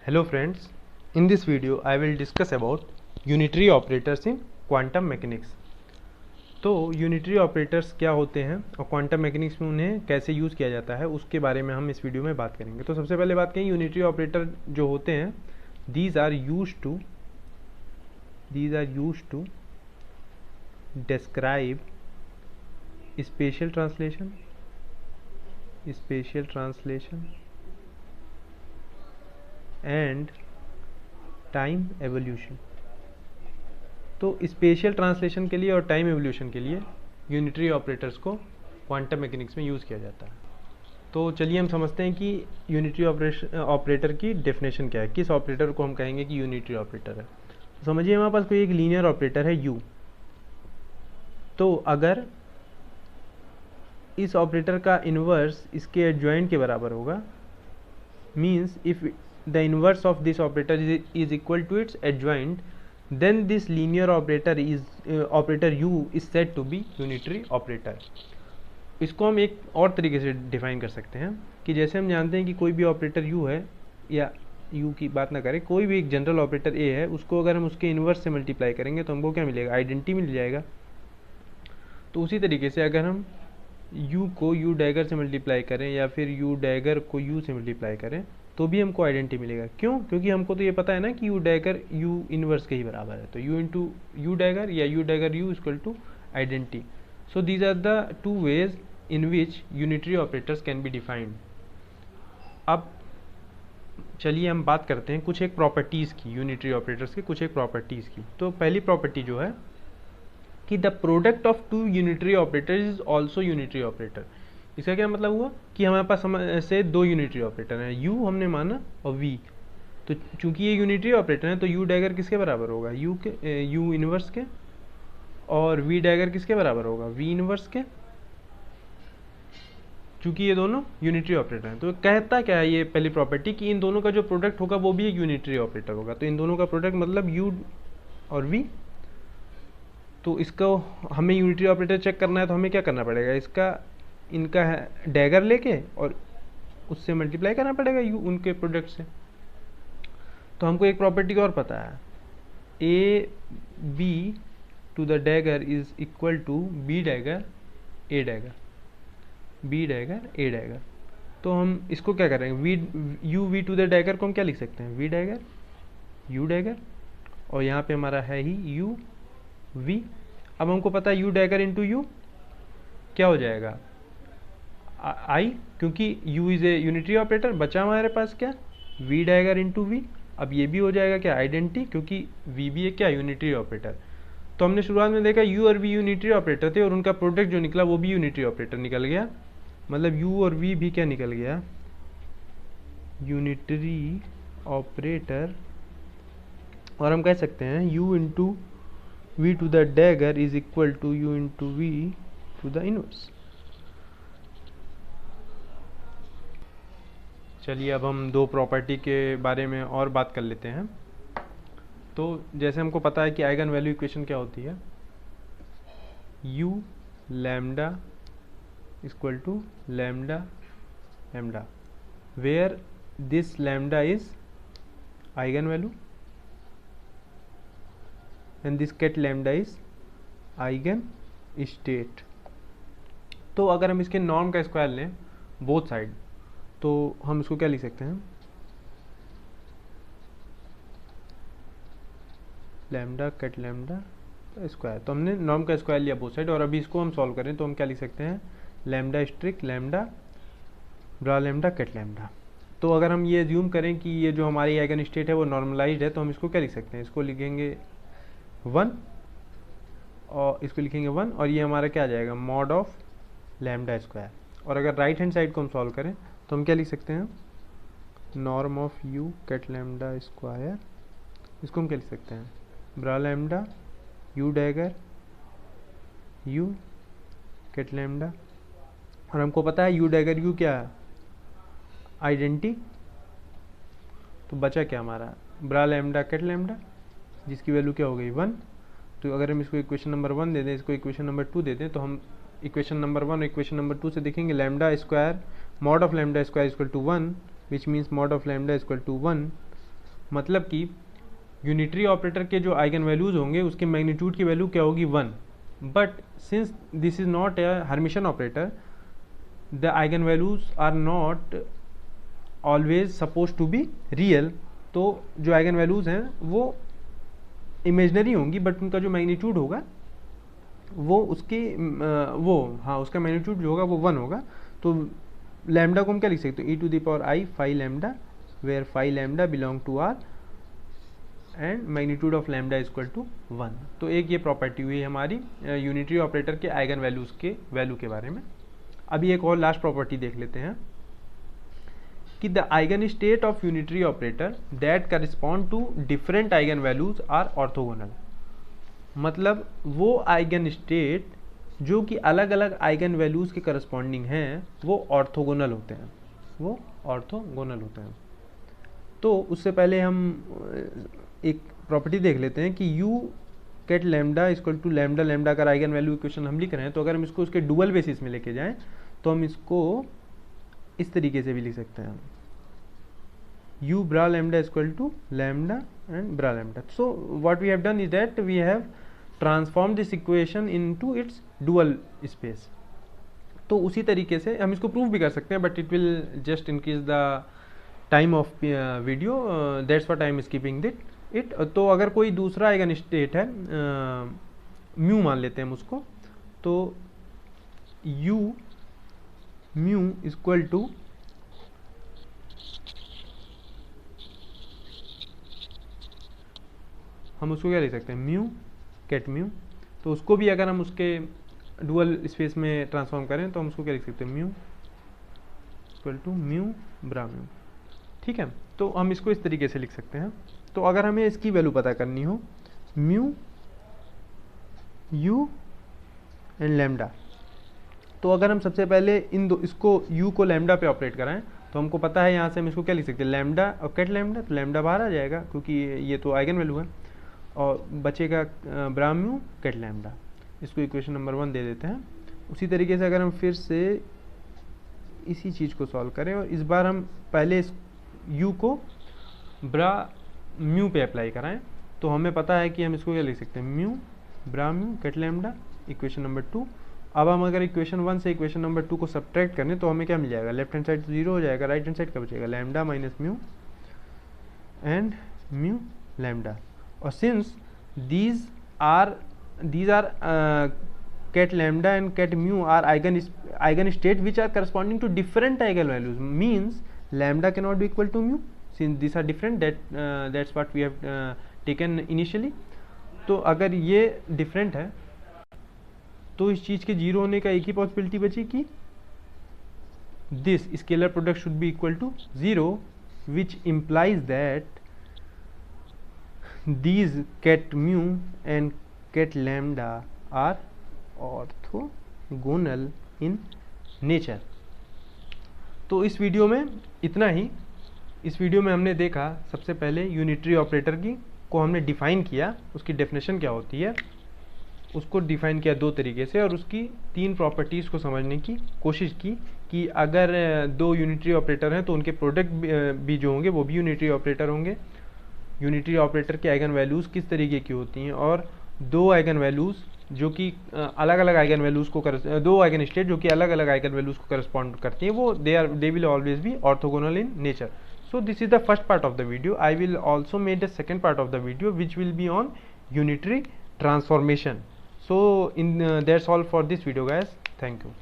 Hello friends, in this video I will discuss about unitary operators in quantum mechanics। तो unitary operators क्या होते हैं और quantum mechanics में उन्हें कैसे यूज़ किया जाता है उसके बारे में हम इस वीडियो में बात करेंगे। तो सबसे पहले बात करें यूनिटरी ऑपरेटर जो होते हैं, these are used to describe spatial translation and time evolution. तो स्पेशल ट्रांसलेशन के लिए और टाइम एवोल्यूशन के लिए यूनिटरी ऑपरेटर्स को क्वांटम मैकेनिक्स में यूज़ किया जाता है। तो चलिए हम समझते हैं कि यूनिटरी ऑपरेटर की डेफिनेशन क्या है, किस ऑपरेटर को हम कहेंगे कि यूनिटरी ऑपरेटर है। तो समझिए हमारे पास कोई एक लीनियर ऑपरेटर है u। तो अगर इस ऑपरेटर का इन्वर्स इसके एडजॉइंट के बराबर होगा, means if the inverse of this operator is equal to its adjoint, then this linear operator u is said to be unitary operator। इसको हम एक और तरीके से डिफाइन कर सकते हैं कि जैसे हम जानते हैं कि कोई भी ऑपरेटर u है, या u की बात ना करें, कोई भी एक जनरल ऑपरेटर a है, उसको अगर हम उसके इन्वर्स से मल्टीप्लाई करेंगे तो हमको क्या मिलेगा, आइडेंटिटी मिल जाएगा। तो उसी तरीके से अगर हम u को u डैगर से मल्टीप्लाई करें या फिर u डैगर को u से मल्टीप्लाई करें तो भी हमको आइडेंटिटी मिलेगा। क्यों? क्योंकि हमको तो ये पता है ना कि u डैगर u इनवर्स के ही बराबर है। तो u इंटू यू डैगर या u dagger u equal to identity. So these are the two ways in which unitary operators can be defined. अब चलिए हम बात करते हैं कुछ एक प्रॉपर्टीज़ की, यूनिटरी ऑपरेटर्स के कुछ एक प्रॉपर्टीज़ की। तो पहली प्रॉपर्टी जो है कि the product of two unitary operators is also unitary operator. इसका क्या मतलब हुआ कि हमारे पास से दो यूनिटरी ऑपरेटर हैं, u हमने माना और v। तो चूंकि ये यूनिटरी ऑपरेटर हैं तो u डैगर किसके बराबर होगा, u इनवर्स के, और v डैगर किसके बराबर होगा, v इनवर्स के। चूंकि ये दोनों यूनिटरी ऑपरेटर हैं तो कहता क्या है ये पहली प्रॉपर्टी कि इन दोनों का जो प्रोडक्ट होगा वो भी एक यूनिटरी ऑपरेटर होगा। तो इन दोनों का प्रोडक्ट मतलब u और v। तो इसको हमें यूनिटरी ऑपरेटर चेक करना है तो हमें क्या करना पड़ेगा, इनका डैगर लेके और उससे मल्टीप्लाई करना पड़ेगा u उनके प्रोडक्ट से। तो हमको एक प्रॉपर्टी और पता है, a b to the dagger is equal to b dagger a dagger, b dagger a dagger. तो हम इसको क्या करेंगे, u v to the dagger को हम क्या लिख सकते हैं, v डैगर u डैगर, और यहाँ पे हमारा है ही u v। अब हमको पता है u डैगर इंटू u क्या हो जाएगा, आई, क्योंकि u is a unitary operator, बचा हमारे पास क्या, v डैगर इंटू वी। अब ये भी हो जाएगा क्या, आइडेंटिटी, क्योंकि v भी है क्या, यूनिटरी ऑपरेटर। तो हमने शुरुआत में देखा u और v यूनिटरी ऑपरेटर थे और उनका प्रोडक्ट जो निकला वो भी यूनिटरी ऑपरेटर निकल गया। मतलब u और v भी क्या निकल गया, यूनिटरी ऑपरेटर। और हम कह सकते हैं u into V to the dagger is equal to u into V to the inverse. चलिए अब हम दो प्रॉपर्टी के बारे में और बात कर लेते हैं। तो जैसे हमको पता है कि आइगन वैल्यू इक्वेशन क्या होती है, u lambda equal to lambda lambda, where this lambda is eigen value and this ket lambda is eigen state. तो अगर हम इसके नॉर्म का स्क्वायर लें बोथ साइड तो हम इसको क्या लिख सकते हैं, लैम्डा कैट लैम्डा स्क्वायर। तो हमने नॉर्म का स्क्वायर लिया बोथ साइड, और अभी इसको हम सॉल्व करें तो हम क्या लिख सकते हैं, लैम्डा स्ट्रिक लैम्डा ब्रा लैम्डा कैट लैम्डा। तो अगर हम ये एज्यूम करें कि ये जो हमारी आइगन स्टेट है वो नॉर्मलाइज्ड है तो हम इसको क्या लिख सकते हैं, इसको लिखेंगे 1 और इसको लिखेंगे 1, और ये हमारा क्या आ जाएगा, मॉड ऑफ लैम्डा स्क्वायर। और अगर राइट हैंड साइड को हम सॉल्व करें तो हम क्या लिख सकते हैं, norm of u ket lambda square, इसको हम क्या लिख सकते हैं, bra lambda u dagger u ket lambda. और हमको पता है u डैगर u क्या है, आइडेंटिटी। तो बचा क्या हमारा, ब्रा लैम्डा कैट लैम्डा, जिसकी वैल्यू क्या हो गई 1। तो अगर हम इसको इक्वेशन नंबर 1 दे दें, इसको इक्वेशन नंबर 2 दे दें, तो हम इक्वेशन नंबर 1 और इक्वेशन नंबर 2 से देखेंगे lambda square mod of lambda square equal to 1, which means mod of lambda equal to 1 मतलब कि यूनिटरी ऑपरेटर के जो आइगन वैल्यूज होंगे उसके मैग्नीट्यूड की वैल्यू क्या होगी 1, but since this is not a Hermitian operator the eigen values are not always suppose to be real, तो जो आइगन वैल्यूज हैं वो इमेजनरी होंगी बट उनका जो मैग्नीट्यूड होगा वो उसकी उसका मैग्नीट्यूड जो होगा वो 1 होगा। तो लैम्डा को हम क्या लिख सकते हैं, e⁻i phi lambda where phi lambda belong to r and magnitude of lambda is equal to 1। तो एक ये प्रॉपर्टी हुई हमारी यूनिटरी ऑपरेटर के आइगन वैल्यूज के वैल्यू के बारे में। अभी एक और लास्ट प्रॉपर्टी देख लेते हैं कि the eigen state of unitary operator that correspond to different eigen values are orthogonal. मतलब वो आइगन स्टेट जो कि अलग अलग आइगन वैल्यूज के करस्पॉन्डिंग हैं वो ऑर्थोगोनल होते हैं, वो ऑर्थोगोनल होते हैं। तो उससे पहले हम एक प्रॉपर्टी देख लेते हैं कि u ket lambda equal to lambda, lambda का आइगन वैल्यू इक्वेशन हम लिख रहे हैं, तो अगर हम इसको उसके डुअल बेसिस में लेके जाएं तो हम इसको इस तरीके से भी लिख सकते हैं, u bra lambda is equal to lambda and bra lambda. So what we have done is that we have transformed this equation into its dual space. तो उसी तरीके से हम इसको प्रूव भी कर सकते हैं but it will just increase the time of video, that's what I am skipping it. तो अगर कोई दूसरा आइगन स्टेट है म्यू मान लेते हैं हम उसको, तो u म्यू इक्वल टू हम उसको क्या लिख सकते हैं म्यू कैट म्यू। तो उसको भी अगर हम उसके डुअल स्पेस में ट्रांसफॉर्म करें तो हम उसको क्या लिख सकते हैं mu equal to mu bra mu. ठीक है, तो हम इसको इस तरीके से लिख सकते हैं। तो अगर हमें इसकी वैल्यू पता करनी हो म्यू यू एंड लैम्डा, तो अगर हम सबसे पहले इसको u को लैम्डा पे ऑपरेट कराएं तो हमको पता है यहाँ से हम इसको क्या लिख सकते हैं लैम्डा और कैट लैम्डा, तो लैम्डा बाहर आ जाएगा क्योंकि ये तो आइगन वैल्यू है, और बचेगा ब्रा म्यू कैट लैम्डा। इसको इक्वेशन नंबर 1 दे देते हैं। उसी तरीके से अगर हम फिर से इसी चीज़ को सॉल्व करें और इस बार हम पहले इस u को ब्रा म्यू पे अप्लाई कराएं तो हमें पता है कि हम इसको क्या लिख सकते हैं mu bra mu ket lambda, equation number 2। अब हम अगर इक्वेशन 1 से इक्वेशन नंबर 2 को सब्ट्रैक्ट करें तो हमें क्या मिल जाएगा, लेफ्ट हैंड साइड 0 हो जाएगा, राइट हैंड साइड का बचेगा lambda minus mu and mu lambda. और since these are cat lambda and cat mu are eigen state which are corresponding to different eigen values, means lambda cannot be equal to mu since these are different, that's what we have taken initially। तो अगर ये different है तो इस चीज़ के zero होने का एक ही पॉसिबिलिटी बची कि this scalar product should be equal to 0, which implies that these cat mu and cat lambda are orthogonal in nature। तो इस वीडियो में इतना ही। इस वीडियो में हमने देखा सबसे पहले यूनिटरी ऑपरेटर को हमने डिफाइन किया, उसकी डेफिनेशन क्या होती है उसको डिफाइन किया 2 तरीके से, और उसकी 3 प्रॉपर्टीज़ को समझने की कोशिश की कि अगर 2 यूनिटरी ऑपरेटर हैं तो उनके प्रोडक्ट भी जो होंगे वो भी यूनिटरी ऑपरेटर होंगे। यूनिटरी ऑपरेटर के आइगन वैल्यूज़ किस तरीके की होती हैं, और 2 आइगन वैल्यूज़ जो कि अलग अलग आइगन वैल्यूज़ को 2 आइगन स्टेट जो कि अलग अलग आइगन वैल्यूज़ को करस्पॉन्ड करती हैं, वो they will always be orthogonal in nature. So this is the first part of the video. I will also make the second part of the video which will be on unitary transformation. So that's all for this video guys. Thank you.